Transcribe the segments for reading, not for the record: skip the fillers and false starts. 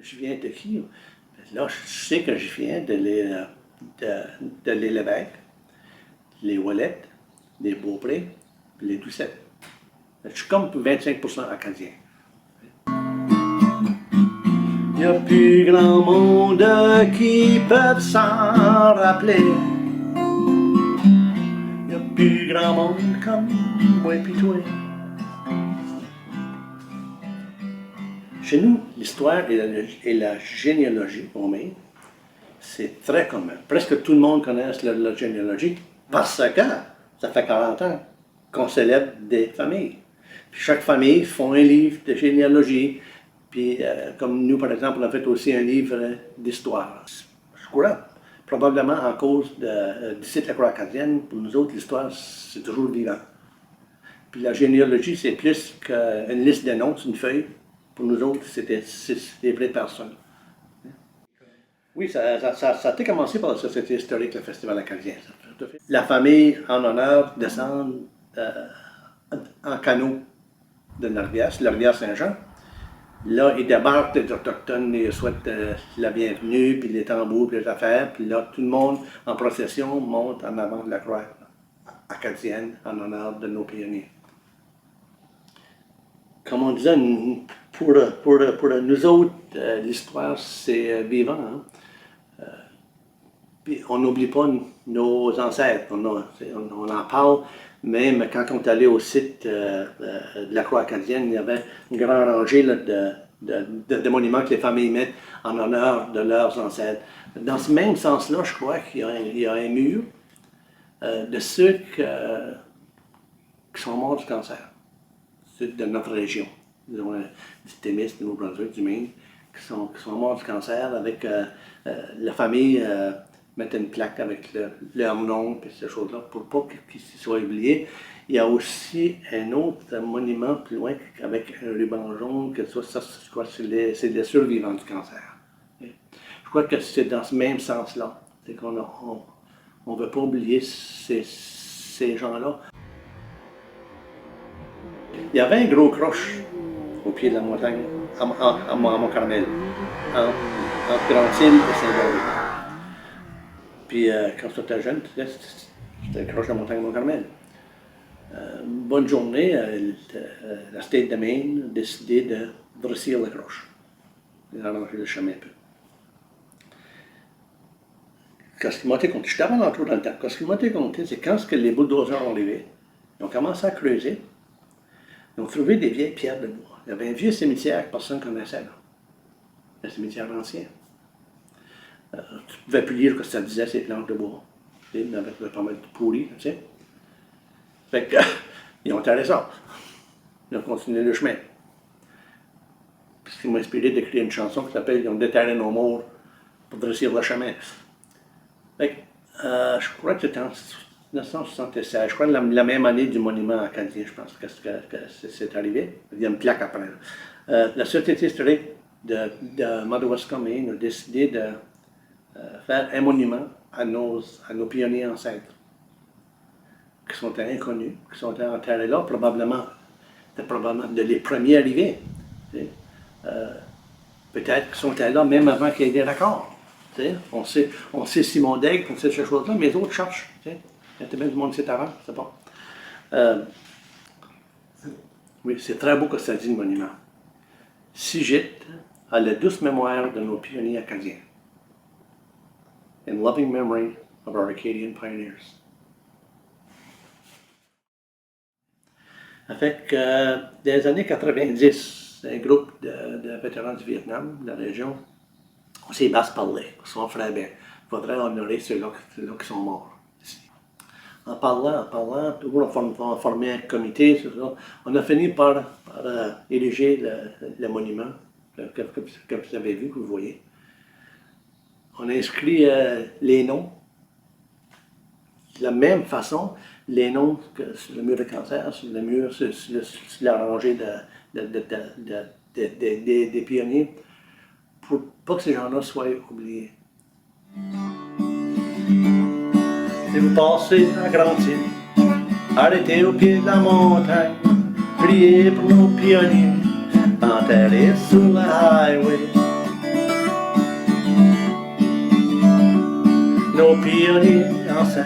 Je viens de qui? Là, je sais que je viens de l'Élévêque, les Ouellettes, les Beaupré, puis les Doucettes. Je suis comme 25% acadien. Il n'y a plus grand monde qui peuvent s'en rappeler. Il n'y a plus grand monde comme moi et toi. Chez nous, l'histoire et la généalogie, c'est très commun. Presque tout le monde connaît la généalogie parce que ça fait 40 ans qu'on célèbre des familles. Puis chaque famille font un livre de généalogie. Puis comme nous, par exemple, on a fait aussi un livre d'histoire. Je crois, probablement en cause d'ici la croix acadienne, pour nous autres, l'histoire, c'est toujours vivant. Puis la généalogie, c'est plus qu'une liste de noms, c'est une feuille. Pour nous autres, c'est des vraies personnes. Oui, ça a commencé par la Société historique, le Festival acadien. La famille, en honneur, descend en canot de l'Arvière-Saint-Jean. Là, ils débarquent des Autochtones, ils souhaitent la bienvenue, puis les tambours, puis les affaires. Puis là, tout le monde, en procession, monte en avant de la croix acadienne en honneur de nos pionniers. Comme on disait, pour nous autres, l'histoire, c'est vivant. Hein? Puis on n'oublie pas nos ancêtres. On en parle, même quand on est allé au site de la croix acadienne, il y avait une grande rangée là, de monuments que les familles mettent en honneur de leurs ancêtres. Dans ce même sens-là, je crois qu'il y a un mur de ceux qui sont morts du cancer. De notre région, du Témis, du Nouveau-Brunswick, du Maine, qui sont morts du cancer avec la famille mettre une plaque avec leur nom et ces choses-là pour pas qu'ils soient oubliés. Il y a aussi un autre monument plus loin avec un ruban jaune, que ça je crois c'est les survivants du cancer. Je crois que c'est dans ce même sens-là. C'est qu'on ne veut pas oublier ces gens-là. Il y avait un gros croche au pied de la montagne, à Mont-Carmel, entre Grande-Île et Saint-David. Puis quand j'étais jeune, c'était le croche de la montagne Mont-Carmel. Bonne journée, la State de Maine a décidé de grossir le croche, d'arranger le chemin un peu. Ce qui m'a été compté, j'étais avant l'entour dans le temps, ce qui m'a été compté, c'est quand les bulldozers ont arrivé, ils ont commencé à creuser. Ils ont trouvé des vieilles pierres de bois. Il y avait un vieux cimetière que personne ne connaissait, là. Un cimetière ancien. Tu ne pouvais plus lire ce que ça disait, ces planches de bois. Il y avait pas mal de pourris, tu sais. Fait que, ils ont enterré ça. Ils ont continué le chemin. Puis ce qui m'a inspiré d'écrire une chanson qui s'appelle « Ils ont déterré nos morts pour dresser le chemin ». Fait que, je crois que c'était en 1976, je crois la même année du monument acadien, je pense que c'est arrivé. Il y a une plaque après. La Société historique de Madawaska, Maine, a décidé de faire un monument à nos pionniers ancêtres, qui sont inconnus, qui sont enterrés là, probablement les premiers arrivés. Peut-être qu'ils sont là même avant qu'il y ait des raccords. On sait Simon Daigle, on sait ces choses-là, mais les autres cherchent. Il y a bien du monde qui s'est avant, c'est pas. Oui, c'est très beau que ça dit le monument. Sigit à la douce mémoire de nos pionniers acadiens. In loving memory of our Acadian pioneers. Avec des années 90, un groupe de vétérans du Vietnam, de la région, on s'est basse parlé, on ferait bien. Il faudrait honorer ceux-là qui sont morts. En parlant, on a formé un comité, on a fini par ériger le monument que vous avez vu, que vous voyez. On a inscrit les noms, de la même façon, les noms que sur le mur de cancer, sur le mur, sur la rangée des pionniers, pour pas que ces gens-là soient oubliés. Si vous passez à Grande-Île, arrêtez au pied de la montagne, priez pour nos pionniers, enterrés sur le highway. Nos pionniers enceintes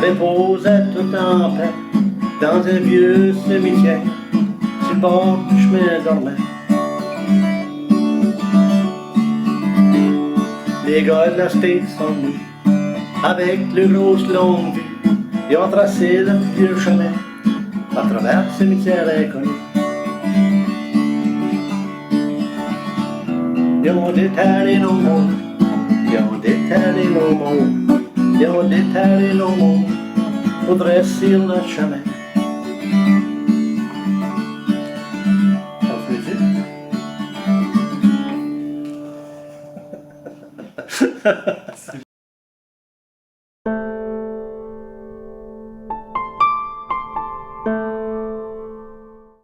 reposaient tout en paix dans un vieux cimetière. Sur le bord du chemin dormait. Les gars de la State sont venus avec le grosse longue vue. Ils ont tracé le vieux chemin à travers le cimetière inconnu. Ils ont déterré nos mots, ils ont déterré nos mots, ils ont déterré nos mots pour dresser notre chemin. On fait